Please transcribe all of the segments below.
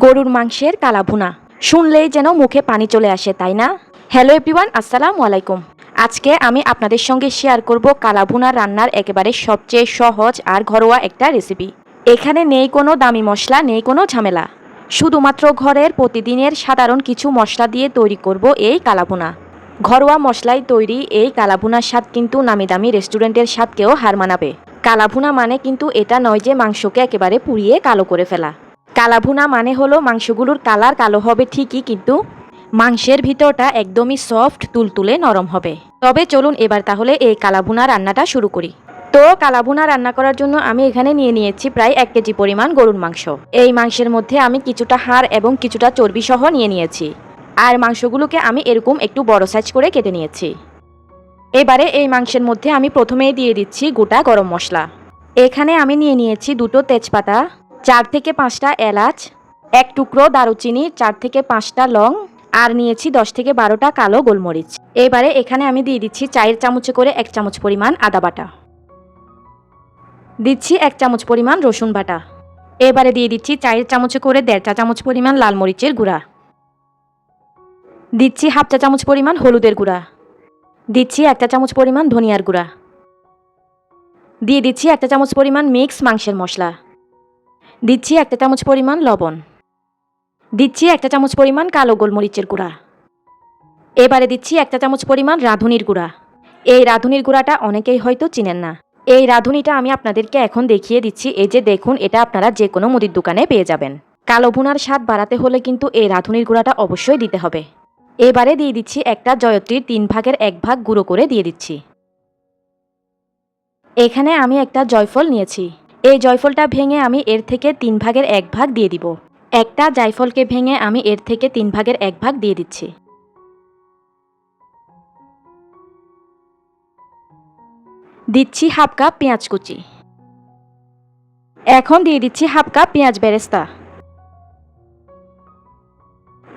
গরুর মাংসের কালাভুনা শুনলেই যেন মুখে পানি চলে আসে, তাই না? হ্যালো এভরিওয়ান, আসসালামু আলাইকুম। আজকে আমি আপনাদের সঙ্গে শেয়ার করব কালাভুনা রান্নার একেবারে সবচেয়ে সহজ আর ঘরোয়া একটা রেসিপি। এখানে নেই কোনো দামি মশলা, নেই কোনো ঝামেলা, শুধুমাত্র ঘরের প্রতিদিনের সাধারণ কিছু মশলা দিয়ে তৈরি করব এই কালাভুনা। ঘরোয়া মশলায় তৈরি এই কালাভুনার স্বাদ কিন্তু নামি দামি রেস্টুরেন্টের স্বাদকেও হার মানাবে। কালাভুনা মানে কিন্তু এটা নয় যে মাংসকে একেবারে পুড়িয়ে কালো করে ফেলা। কালাভুনা মানে হলো মাংসগুলোর কালার কালো হবে ঠিকই, কিন্তু মাংসের ভিতরটা একদমই সফট, তুলতুলে নরম হবে। তবে চলুন এবার তাহলে এই কালাভুনা রান্নাটা শুরু করি। তো কালাভুনা রান্না করার জন্য আমি এখানে নিয়েছি প্রায় 1 কেজি পরিমাণ গরুর মাংস। এই মাংসের মধ্যে আমি কিছুটা হাড় এবং কিছুটা চর্বি সহ নিয়েছি। আর মাংসগুলোকে আমি এরকম একটু বড় সাইজ করে কেটে নিয়েছি। এবারে এই মাংসের মধ্যে আমি প্রথমেই দিয়ে দিচ্ছি গোটা গরম মশলা। এখানে আমি নিয়েছি 2টো তেজপাতা, 4 থেকে 5টা এলাচ, 1 টুকরো দারুচিনি, 4 থেকে 5টা লং, আর নিয়েছি 10 থেকে 12টা কালো গোলমরিচ। এবারে এখানে আমি দিয়ে দিচ্ছি 4 চামচে করে 1 চামচ পরিমাণ আদা বাটা, দিচ্ছি 1 চামচ পরিমাণ রসুন বাটা। এবারে দিয়ে দিচ্ছি 4 চামচে করে 1.5 চা চামচ পরিমাণ লাল মরিচের গুঁড়া, দিচ্ছি 1/2 চা চামচ পরিমাণ হলুদের গুঁড়া, দিচ্ছি 1 চা চামচ পরিমাণ ধনিয়ার গুঁড়া, দিয়ে দিচ্ছি 1 চা চামচ পরিমাণ মিক্স মাংসের মশলা, দিচ্ছি 1 চা চামচ পরিমাণ লবণ, দিচ্ছি 1 চা চামচ পরিমাণ কালো গোলমরিচের গুঁড়া। এবারে দিচ্ছি 1 চা চামচ পরিমাণ রাঁধুনির গুঁড়া। এই রাঁধুনির গুঁড়াটা অনেকেই হয়তো চিনেন না। এই রাঁধুনিটা আমি আপনাদেরকে এখন দেখিয়ে দিচ্ছি। এই যে দেখুন, এটা আপনারা যে কোনো মুদির দোকানে পেয়ে যাবেন। কালো ভুনার স্বাদ বাড়াতে হলে কিন্তু এই রাঁধুনির গুঁড়াটা অবশ্যই দিতে হবে। এবারে দিয়ে দিচ্ছি একটা জয়ত্রীর 3 ভাগের 1 ভাগ গুঁড়ো করে দিয়ে দিচ্ছি। এখানে আমি একটা জয়ফল নিয়েছি। এই জয়ফলটা ভেঙে আমি এর থেকে 3 ভাগের 1 ভাগ দিয়ে দিব। একটা জায়ফলকে ভেঙে আমি এর থেকে 3 ভাগের 1 ভাগ দিয়ে দিচ্ছি। দিচ্ছি 1/2 কাপ পেঁয়াজ কুচি। এখন দিয়ে দিচ্ছি 1/2 কাপ পেঁয়াজ বেরেস্তা।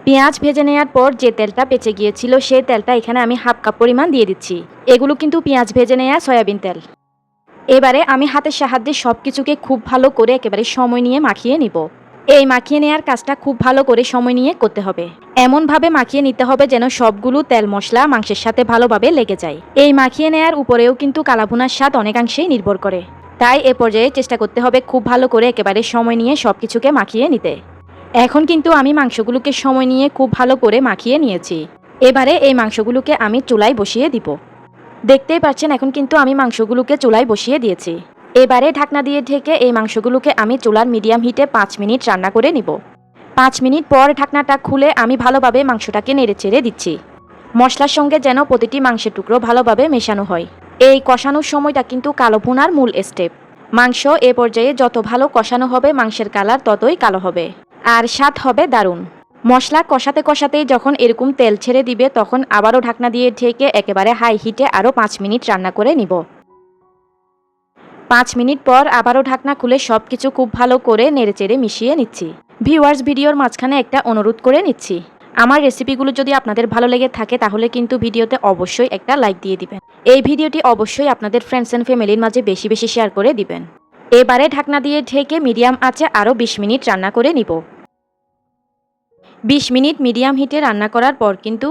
পেঁয়াজ ভেজে নেওয়ার পর যে তেলটা বেঁচে গিয়েছিল সেই তেলটা এখানে আমি 1/2 কাপ পরিমাণ দিয়ে দিচ্ছি। এগুলো কিন্তু পেঁয়াজ ভেজে নেওয়া সয়াবিন তেল। এবারে আমি হাতের সাহায্যে সব কিছুকে খুব ভালো করে একেবারে সময় নিয়ে মাখিয়ে নিব। এই মাখিয়ে নেওয়ার কাজটা খুব ভালো করে সময় নিয়ে করতে হবে। এমনভাবে মাখিয়ে নিতে হবে যেন সবগুলো তেল মশলা মাংসের সাথে ভালোভাবে লেগে যায়। এই মাখিয়ে নেওয়ার উপরেও কিন্তু কালাভুনার স্বাদ অনেকাংশেই নির্ভর করে। তাই এ পর্যায়ে চেষ্টা করতে হবে খুব ভালো করে একেবারে সময় নিয়ে সব কিছুকে মাখিয়ে নিতে। এখন কিন্তু আমি মাংসগুলোকে সময় নিয়ে খুব ভালো করে মাখিয়ে নিয়েছি। এবারে এই মাংসগুলোকে আমি চুলায় বসিয়ে দিব। দেখতেই পাচ্ছেন এখন কিন্তু আমি মাংসগুলোকে চুলায় বসিয়ে দিয়েছি। এবারে ঢাকনা দিয়ে ঢেকে এই মাংসগুলোকে আমি চুলার মিডিয়াম হিটে 5 মিনিট রান্না করে নিব। 5 মিনিট পর ঢাকনাটা খুলে আমি ভালোভাবে মাংসটাকে নেড়েচেড়ে দিচ্ছি, মশলার সঙ্গে যেন প্রতিটি মাংসের টুকরো ভালোভাবে মেশানো হয়। এই কষানোর সময়টা কিন্তু কালো ভুনার মূল স্টেপ। মাংস এ পর্যায়ে যত ভালো কষানো হবে মাংসের কালার ততই কালো হবে, আর স্বাদ হবে দারুণ। মশলা কষাতে কষাতেই যখন এরকম তেল ছেড়ে দিবে তখন আবারও ঢাকনা দিয়ে ঢেকে একেবারে হাই হিটে আরও 5 মিনিট রান্না করে নিব। 5 মিনিট পর আবারও ঢাকনা খুলে সব কিছু খুব ভালো করে নেড়েচেড়ে মিশিয়ে নিচ্ছি। ভিউয়ার্স, ভিডিওর মাঝখানে একটা অনুরোধ করে নিচ্ছি, আমার রেসিপিগুলো যদি আপনাদের ভালো লেগে থাকে তাহলে কিন্তু ভিডিওতে অবশ্যই একটা লাইক দিয়ে দিবেন। এই ভিডিওটি অবশ্যই আপনাদের ফ্রেন্ডস অ্যান্ড ফ্যামিলির মাঝে বেশি বেশি শেয়ার করে দিবেন। এবারে ঢাকনা দিয়ে ঢেকে মিডিয়াম আঁচে আরও 20 মিনিট রান্না করে নিব। 20 মিনিট মিডিয়াম হিটে রান্না করার পর কিন্তু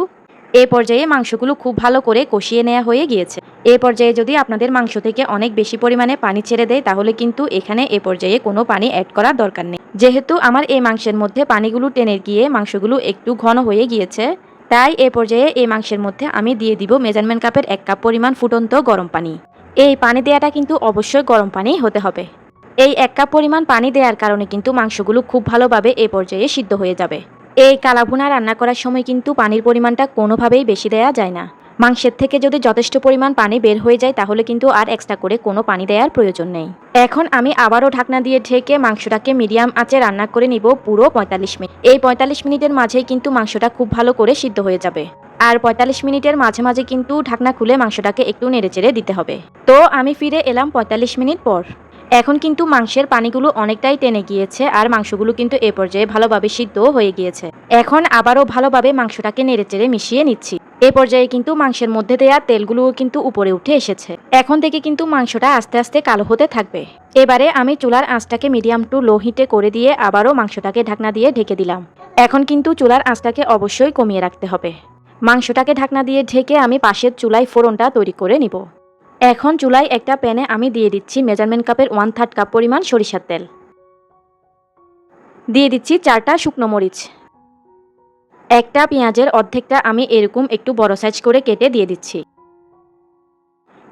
এ পর্যায়ে মাংসগুলো খুব ভালো করে কষিয়ে নেওয়া হয়ে গিয়েছে। এ পর্যায়ে যদি আপনাদের মাংস থেকে অনেক বেশি পরিমাণে পানি ছেড়ে দেয় তাহলে কিন্তু এখানে এ পর্যায়ে কোনো পানি অ্যাড করার দরকার নেই। যেহেতু আমার এই মাংসের মধ্যে পানিগুলো টেনে গিয়ে মাংসগুলো একটু ঘন হয়ে গিয়েছে, তাই এ পর্যায়ে এই মাংসের মধ্যে আমি দিয়ে দিব মেজারমেন্ট কাপের 1 কাপ পরিমাণ ফুটন্ত গরম পানি। এই পানি দেওয়াটা কিন্তু অবশ্যই গরম পানি হতে হবে। এই 1 কাপ পরিমাণ পানি দেওয়ার কারণে কিন্তু মাংসগুলো খুব ভালোভাবে এ পর্যায়ে সিদ্ধ হয়ে যাবে। এই কালাভুনা রান্না করার সময় কিন্তু পানির পরিমাণটা কোনোভাবেই বেশি দেওয়া যায় না। মাংসের থেকে যদি যথেষ্ট পরিমাণ পানি বের হয়ে যায় তাহলে কিন্তু আর এক্সট্রা করে কোনো পানি দেওয়ার প্রয়োজন নেই। এখন আমি আবারও ঢাকনা দিয়ে ঢেকে মাংসটাকে মিডিয়াম আঁচে রান্না করে নিব পুরো 45 মিনিট। এই 45 মিনিটের মাঝেই কিন্তু মাংসটা খুব ভালো করে সিদ্ধ হয়ে যাবে। আর 45 মিনিটের মাঝে মাঝে কিন্তু ঢাকনা খুলে মাংসটাকে একটু নেড়েচেড়ে দিতে হবে। তো আমি ফিরে এলাম 45 মিনিট পর। এখন কিন্তু মাংসের পানিগুলো অনেকটাই টেনে গিয়েছে আর মাংসগুলো কিন্তু এ পর্যায়ে ভালোভাবে সিদ্ধ হয়ে গিয়েছে। এখন আবারও ভালোভাবে মাংসটাকে নেড়েচেড়ে মিশিয়ে নিচ্ছি। এ পর্যায়ে কিন্তু মাংসের মধ্যে দেয়া তেলগুলোও কিন্তু উপরে উঠে এসেছে। এখন থেকে কিন্তু মাংসটা আস্তে আস্তে কালো হতে থাকবে। এবারে আমি চুলার আঁচটাকে মিডিয়াম টু লো হিটে করে দিয়ে আবারও মাংসটাকে ঢাকনা দিয়ে ঢেকে দিলাম। এখন কিন্তু চুলার আঁচটাকে অবশ্যই কমিয়ে রাখতে হবে। মাংসটাকে ঢাকনা দিয়ে ঢেকে আমি পাশের চুলায় ফোড়নটা তৈরি করে নিব। এখন চুলায় একটা প্যানে আমি দিয়ে দিচ্ছি মেজারমেন্ট কাপের 1/3 কাপ পরিমাণ সরিষার তেল। দিয়ে দিচ্ছি 4টা শুকনো মরিচ। একটা পেঁয়াজের অর্ধেকটা আমি এরকম একটু বড় সাইজ করে কেটে দিয়ে দিচ্ছি।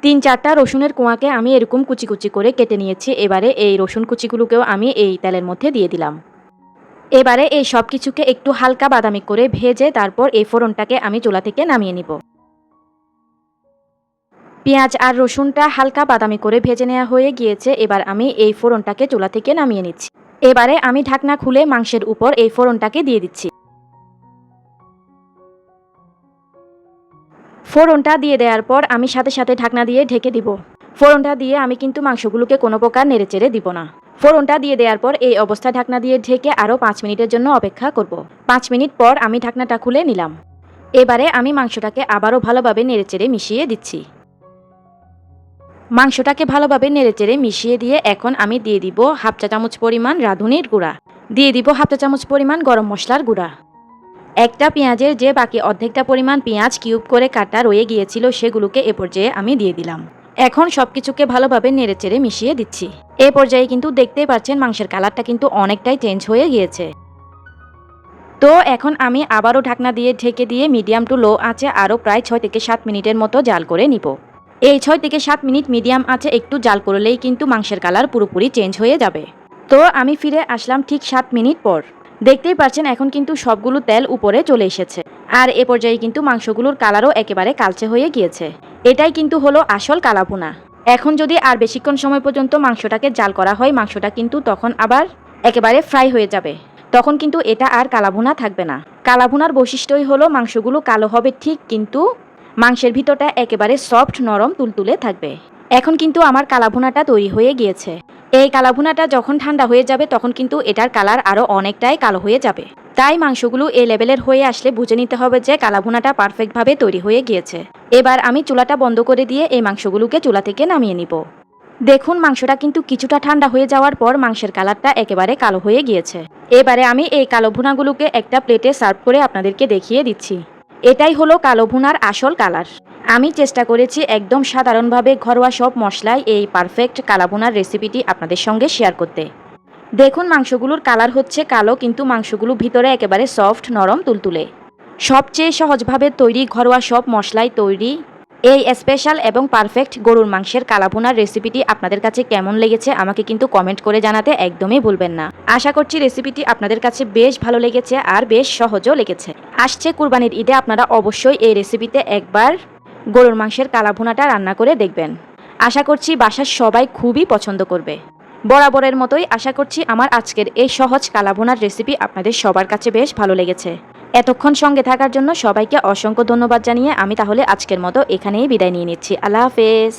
3-4টা রসুনের কোয়াকে আমি এরকম কুচি কুচি করে কেটে নিয়েছি। এবারে এই রসুন কুচিগুলোকেও আমি এই তেলের মধ্যে দিয়ে দিলাম। এবারে এই সব কিছুকে একটু হালকা বাদামি করে ভেজে তারপর এই ফোড়নটাকে আমি চুলা থেকে নামিয়ে নিব। পেঁয়াজ আর রসুনটা হালকা বাদামি করে ভেজে নেওয়া হয়ে গিয়েছে। এবার আমি এই ফোড়নটাকে চুলা থেকে নামিয়ে নিচ্ছি। এবারে আমি ঢাকনা খুলে মাংসের উপর এই ফোড়নটাকে দিয়ে দিচ্ছি। ফোড়নটা দিয়ে দেওয়ার পর আমি সাথে সাথে ঢাকনা দিয়ে ঢেকে দিব। ফোড়নটা দিয়ে আমি কিন্তু মাংসগুলোকে কোনো প্রকার নেড়েচেড়ে দিব না। ফোড়নটা দিয়ে দেওয়ার পর এই অবস্থায় ঢাকনা দিয়ে ঢেকে আরও 5 মিনিটের জন্য অপেক্ষা করব। 5 মিনিট পর আমি ঢাকনাটা খুলে নিলাম। এবারে আমি মাংসটাকে আবারও ভালোভাবে নেড়েচেড়ে মিশিয়ে দিচ্ছি। মাংসটাকে ভালোভাবে নেড়েচেড়ে মিশিয়ে দিয়ে এখন আমি দিয়ে দিব 1/2 চা চামচ পরিমাণ রাঁধুনির গুঁড়া, দিয়ে দিব 1/2 চা চামচ পরিমাণ গরম মশলার গুঁড়া। একটা পেঁয়াজের যে বাকি অর্ধেকটা পরিমাণ পেঁয়াজ কিউব করে কাটা রয়ে গিয়েছিল সেগুলোকে এ পর্যায়ে আমি দিয়ে দিলাম। এখন সবকিছুকে ভালোভাবে নেড়েচেড়ে মিশিয়ে দিচ্ছি। এ পর্যায়ে কিন্তু দেখতেই পাচ্ছেন মাংসের কালারটা কিন্তু অনেকটাই চেঞ্জ হয়ে গিয়েছে। তো এখন আমি আবারও ঢাকনা দিয়ে ঢেকে দিয়ে মিডিয়াম টু লো আঁচে আরও প্রায় 6 থেকে 7 মিনিটের মতো জাল করে নিব। এই 6 থেকে 7 মিনিট মিডিয়াম আঁচে একটু জাল করলেই কিন্তু মাংসের কালার পুরোপুরি চেঞ্জ হয়ে যাবে। তো আমি ফিরে আসলাম ঠিক 7 মিনিট পর। দেখতেই পাচ্ছেন এখন কিন্তু সবগুলো তেল উপরে চলে এসেছে। আর এ পর্যায়ে কিন্তু মাংসগুলোর কালারও একেবারে কালচে হয়ে গিয়েছে। এটাই কিন্তু হলো আসল কালাভুনা। এখন যদি আর বেশিক্ষণ সময় পর্যন্ত মাংসটাকে জাল করা হয় মাংসটা কিন্তু তখন আবার একেবারে ফ্রাই হয়ে যাবে। তখন কিন্তু এটা আর কালাভুনা থাকবে না। কালাভুনার বৈশিষ্ট্যই হলো মাংসগুলো কালো হবে ঠিক কিন্তু মাংসের ভিতরটা একেবারে সফট নরম তুলতুলে থাকবে। এখন কিন্তু আমার কালাভুনাটা তৈরি হয়ে গিয়েছে। এই কালাভুনাটা যখন ঠান্ডা হয়ে যাবে তখন কিন্তু এটার কালার আরও অনেকটাই কালো হয়ে যাবে। তাই মাংসগুলো এই লেভেলের হয়ে আসলে বুঝে নিতে হবে যে কালাভুনাটা পারফেক্টভাবে তৈরি হয়ে গিয়েছে। এবার আমি চুলাটা বন্ধ করে দিয়ে এই মাংসগুলোকে চুলা থেকে নামিয়ে নিব। দেখুন মাংসটা কিন্তু কিছুটা ঠান্ডা হয়ে যাওয়ার পর মাংসের কালারটা একেবারে কালো হয়ে গিয়েছে। এবারে আমি এই কালো ভুনাগুলোকে একটা প্লেটে সার্ভ করে আপনাদেরকে দেখিয়ে দিচ্ছি। এটাই হলো কালো ভুনার আসল কালার। আমি চেষ্টা করেছি একদম সাধারণভাবে ঘরোয়া সব মশলায় এই পারফেক্ট কালাভুনার রেসিপিটি আপনাদের সঙ্গে শেয়ার করতে। দেখুন মাংসগুলোর কালার হচ্ছে কালো কিন্তু মাংসগুলো ভিতরে একেবারে সফট নরম তুলতুলে। সবচেয়ে সহজভাবে তৈরি ঘরোয়া সব মশলায় তৈরি এই স্পেশাল এবং পারফেক্ট গরুর মাংসের কালাভুনার রেসিপিটি আপনাদের কাছে কেমন লেগেছে আমাকে কিন্তু কমেন্ট করে জানাতে একদমই ভুলবেন না। আশা করছি রেসিপিটি আপনাদের কাছে বেশ ভালো লেগেছে আর বেশ সহজও লেগেছে। আসছে কুরবানির ঈদে আপনারা অবশ্যই এই রেসিপিতে একবার গরুর মাংসের কালাভুনাটা রান্না করে দেখবেন। আশা করছি বাসার সবাই খুবই পছন্দ করবে। বরাবরের মতোই আশা করছি আমার আজকের এই সহজ কালাভুনার রেসিপি আপনাদের সবার কাছে বেশ ভালো লেগেছে। এতক্ষণ সঙ্গে থাকার জন্য সবাইকে অসংখ্য ধন্যবাদ জানিয়ে আমি তাহলে আজকের মতো এখানেই বিদায় নিয়ে নিচ্ছি। আল্লাহ হাফেজ।